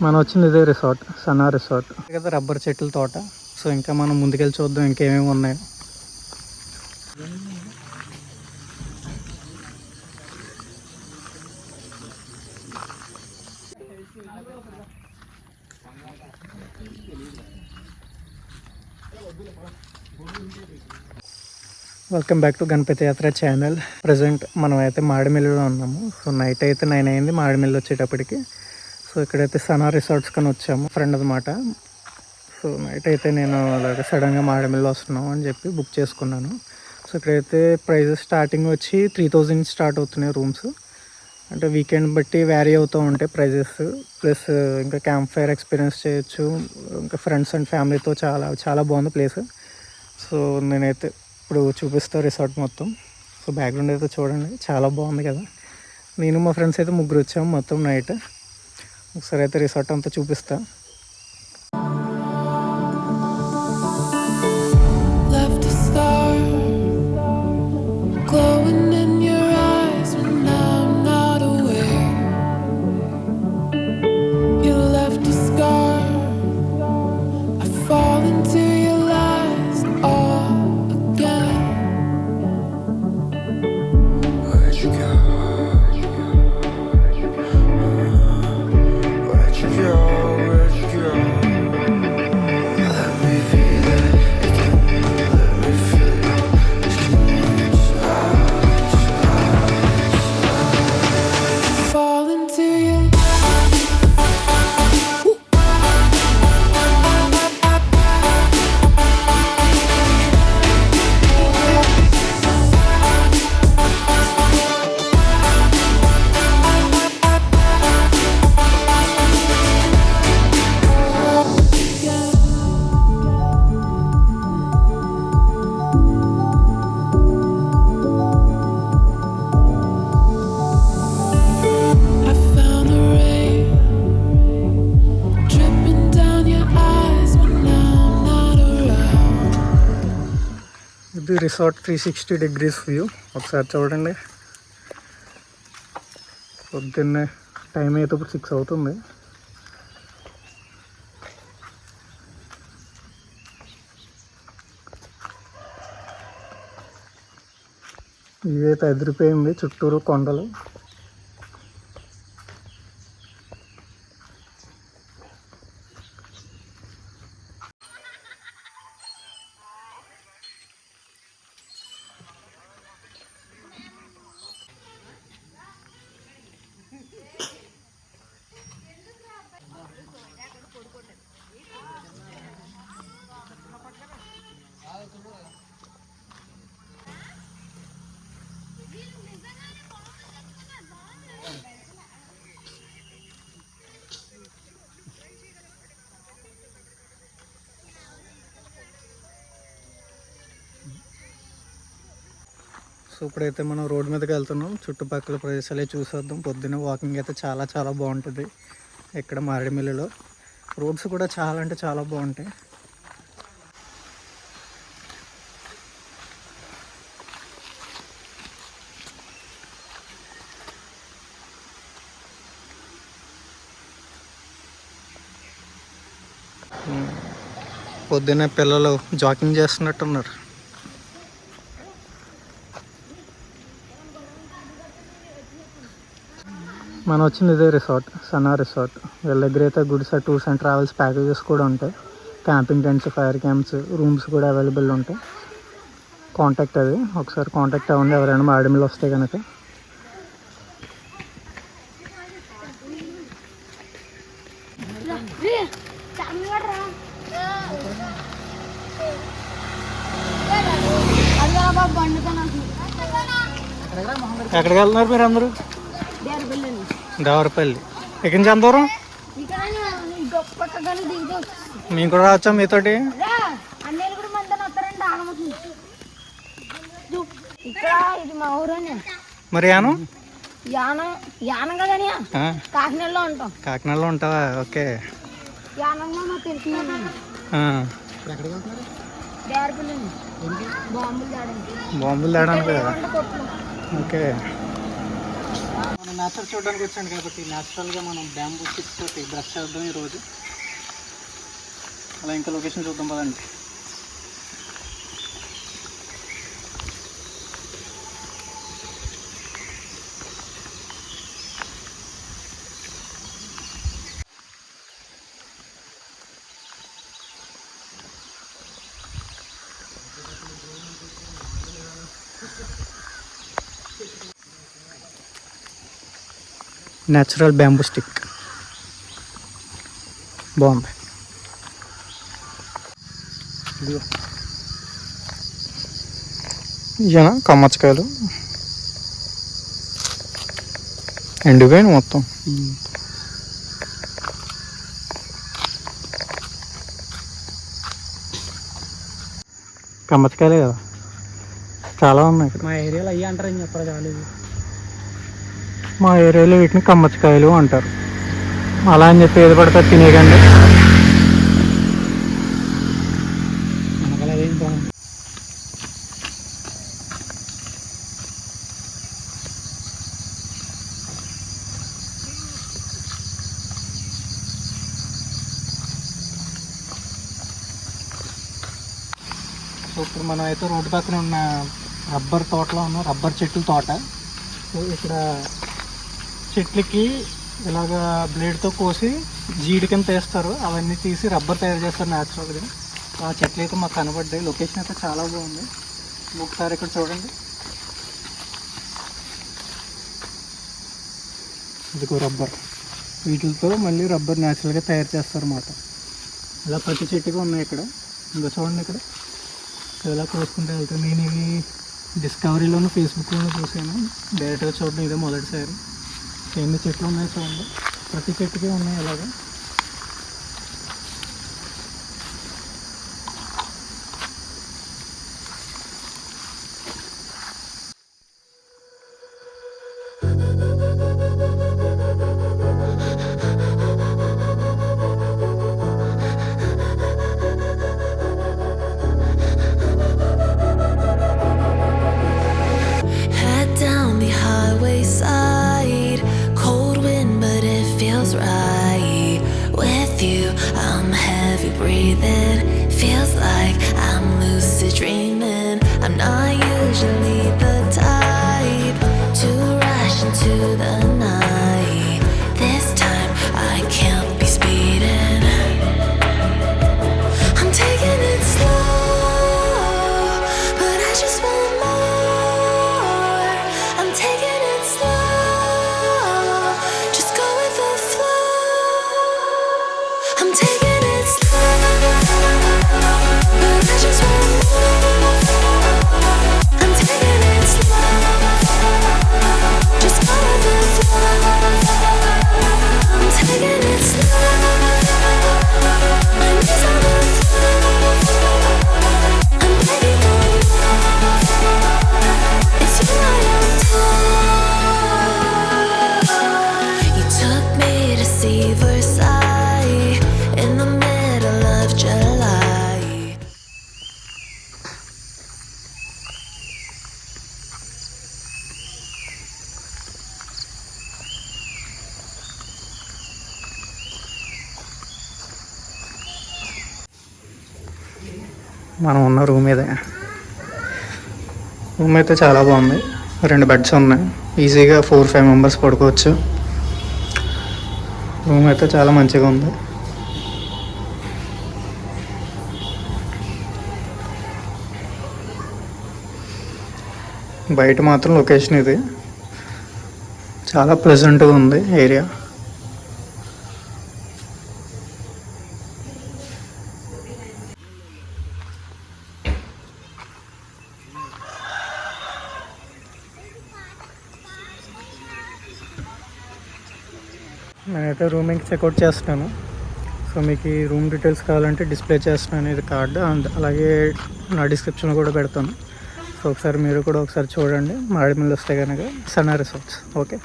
మనం వచ్చింది ఇదే రిసార్ట్, సనా రిసార్ట్ కదా, రబ్బర్ చెట్ల తోట. సో ఇంకా మనం ముందుకెళ్ళి చూద్దాం ఇంకేమేమి ఉన్నాయో. వెల్కమ్ బ్యాక్ టు గణపతి యాత్ర ఛానల్. ప్రజెంట్ మనం అయితే మాడిమిల్లిలో ఉన్నాము. సో నైట్ అయితే 9 అయింది మాడిమిల్లి వచ్చేటప్పటికి. సో ఇక్కడైతే సనా రిసార్ట్స్ కని వచ్చాము, ఫ్రెండ్ అనమాట. సో నైట్ అయితే నేను అలాగే సడన్గా మాడిమిల్లి వస్తున్నాం అని చెప్పి బుక్ చేసుకున్నాను. సో ఇక్కడైతే ప్రైజెస్ స్టార్టింగ్ వచ్చి 3000 స్టార్ట్ అవుతున్నాయి రూమ్స్. అంటే వీకెండ్ బట్టి వ్యారీ అవుతూ ఉంటాయి ప్రైజెస్. ప్లస్ ఇంకా క్యాంప్ ఫైర్ ఎక్స్పీరియన్స్ చేయొచ్చు. ఇంకా ఫ్రెండ్స్ అండ్ ఫ్యామిలీతో చాలా చాలా బాగుంది ప్లేస్. సో నేనైతే ఇప్పుడు చూపిస్తా రిసార్ట్ మొత్తం. సో బ్యాక్గ్రౌండ్ అయితే చూడండి, చాలా బాగుంది కదా. నేను మా ఫ్రెండ్స్ అయితే ముగ్గురు వచ్చాము మొత్తం నైట్. ఒకసారి అయితే రిసార్ట్ అంతా చూపిస్తా. ఇది రిసార్ట్ 360 డిగ్రీస్ వ్యూ. ఒకసారి చూడండి. పొద్దున్నే టైం అయితే ఇప్పుడు 6 అవుతుంది. ఇదైతే అదిరిపోయింది, చుట్టూరు కొండలు. సో ఇప్పుడైతే మనం రోడ్డు మీదకి వెళ్తున్నాం. చుట్టుపక్కల ప్రదేశాలే చూసేద్దాం. పొద్దున్న వాకింగ్ అయితే చాలా చాలా బాగుంటుంది ఇక్కడ మారేడుమిల్లిలో. రోడ్స్ కూడా చాలా అంటే చాలా బాగుంటాయి. పొద్దున్నే పిల్లలు జాగింగ్ చేస్తున్నట్టున్నారు. మనం వచ్చింది ఇదే రిసార్ట్, సనా రిసార్ట్. వీళ్ళ దగ్గర అయితే goods tours and travels packages కూడా ఉంటాయి. Camping tents, fire camps, rooms కూడా అవైలబుల్ ఉంటాయి. కాంటాక్ట్ అది ఒకసారి కాంటాక్ట్ అవ్వండి ఎవరైనా మారేడుమిల్లి వస్తే కనుక. ఎక్కడికి వెళ్తున్నారు మీరు అందరూ? దేవరపల్లి. ఎక్కడి నుంచి అందరూ? మేము కూడా రావచ్చా మీతోటి? మరి కాకినాడలో ఉంటావా? ఓకే. బాంబులు తేడానికి కదా. ఓకే. మనం నేచర్ చూడడానికి వచ్చాను కాబట్టి న్యాచురల్గా మనం బ్యాంబూ స్టిక్స్ తోటి బ్రష్ చేద్దాం ఈరోజు. అలా ఇంకా లొకేషన్ చూద్దాం పదండి. న్యాచురల్ బ్యాంబూ స్టిక్ బాగుంది. ఇయ్యనా కమ్మచ్చకాయలు ఎండిపోయాను మొత్తం. కమ్మచ్చకాయలే కదా, చాలా ఉన్నాయి ఇక్కడ. మా ఏరియాలో అయ్యి అంటారని చెప్పరా చాలేదు. మా ఏరియాలో వీటిని కమ్మచ్చకాయలు అంటారు. అలా అని చెప్పి ఏది పడితే తినేకండి. వెనకాల అదేం బాగుంది. సో ఇప్పుడు మనం అయితే రోడ్డు పక్కన ఉన్న రబ్బర్ తోటలో ఉన్న రబ్బర్ చెట్ల తోట. సో ఇక్కడ చెట్లకి ఇలాగా బ్లేడ్తో కోసి జీడి కింద తీస్తారు. అవన్నీ తీసి రబ్బర్ తయారు చేస్తారు న్యాచురల్గా. ఆ చెట్లు అయితే మాకు కనబడ్డాయి. లొకేషన్ అయితే చాలా బాగుంది. ఒకసారి ఇక్కడ చూడండి. ఇదిగో రబ్బర్, వీటితో మళ్ళీ రబ్బర్ న్యాచురల్గా తయారు చేస్తారు అన్నమాట. ఇలా ప్రతి చెట్టుగా ఉన్నాయి ఇక్కడ. ఇంకా చూడండి ఇక్కడ ఇలా కోసుకుంటూ వెళ్తాను. నేను ఇవి డిస్కవరీలోను ఫేస్బుక్లోనూ చూసాను. డైరెక్ట్గా చూడడం ఇదే మొదటిసారి. ఎన్ని చెట్లు ఉన్నాయి చూడండి, ప్రతి చెట్టుకే ఉన్నాయి అలాగా. Head down the highway side, cold wind but it feels right. With you, I'm heavy breathing. Feels like I'm lucid dreaming. I'm not usually the type to rush into the night. This time I can't be speeding. I'm taking it slow, but I just want more. I'm taking it slow, just go with the flow. I'm taking it slow, but I just want more. I'm taking it slow, just go with the flow. I'm taking it slow, my knees on the floor. I'm begging for more. It's you I am told. You took me to see Versailles in the middle of July. మనం ఉన్న room ఇదే. Room అయితే చాలా బాగుంది. 2 beds ఉన్నాయి. ఈజీగా 4-5 members పడుకోవచ్చు. Room అయితే చాలా మంచిగా ఉంది. బయట మాత్రం లొకేషన్ ఇది చాలా ప్లెజెంట్గా ఉంది ఏరియా. నేనైతే రూమింగ్కి చెక్అవుట్ చేస్తున్నాను. సో మీకు ఈ రూమ్ డీటెయిల్స్ కావాలంటే డిస్ప్లే చేస్తున్నాను, ఇది కార్డు. అలాగే నా డిస్క్రిప్షన్లో కూడా పెడతాను. సో ఒకసారి మీరు కూడా ఒకసారి చూడండి. మారేడుమిల్లి వస్తే కనుక సన్నా resorts. Okay.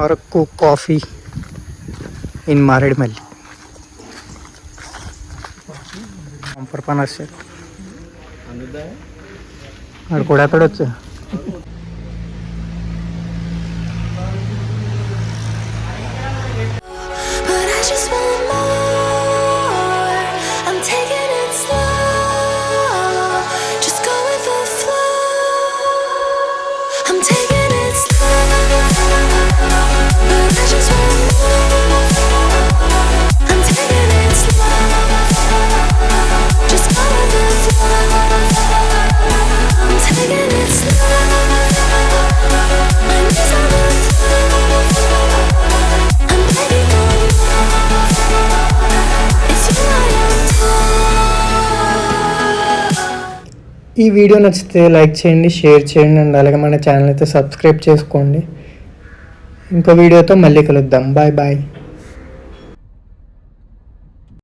Araku coffee in Maredumilli. పంపర్ పనస్ ఆడు కూడా అక్కడ వచ్చా. But I just want more. I'm taking it slow. Just go with the flow. I'm taking it slow. But I just want more. I'm taking it slow. Just go with the flow. I'm taking it slow. My knees on the floor. I'm begging for more. It's you I adore. ఈ video నచ్చితే like చేయండి, share చేయండి and అలాగే మన channel అయితే subscribe చేసుకోండి. ఇంకో వీడియోతో మళ్ళీ కలుద్దాం. Bye bye.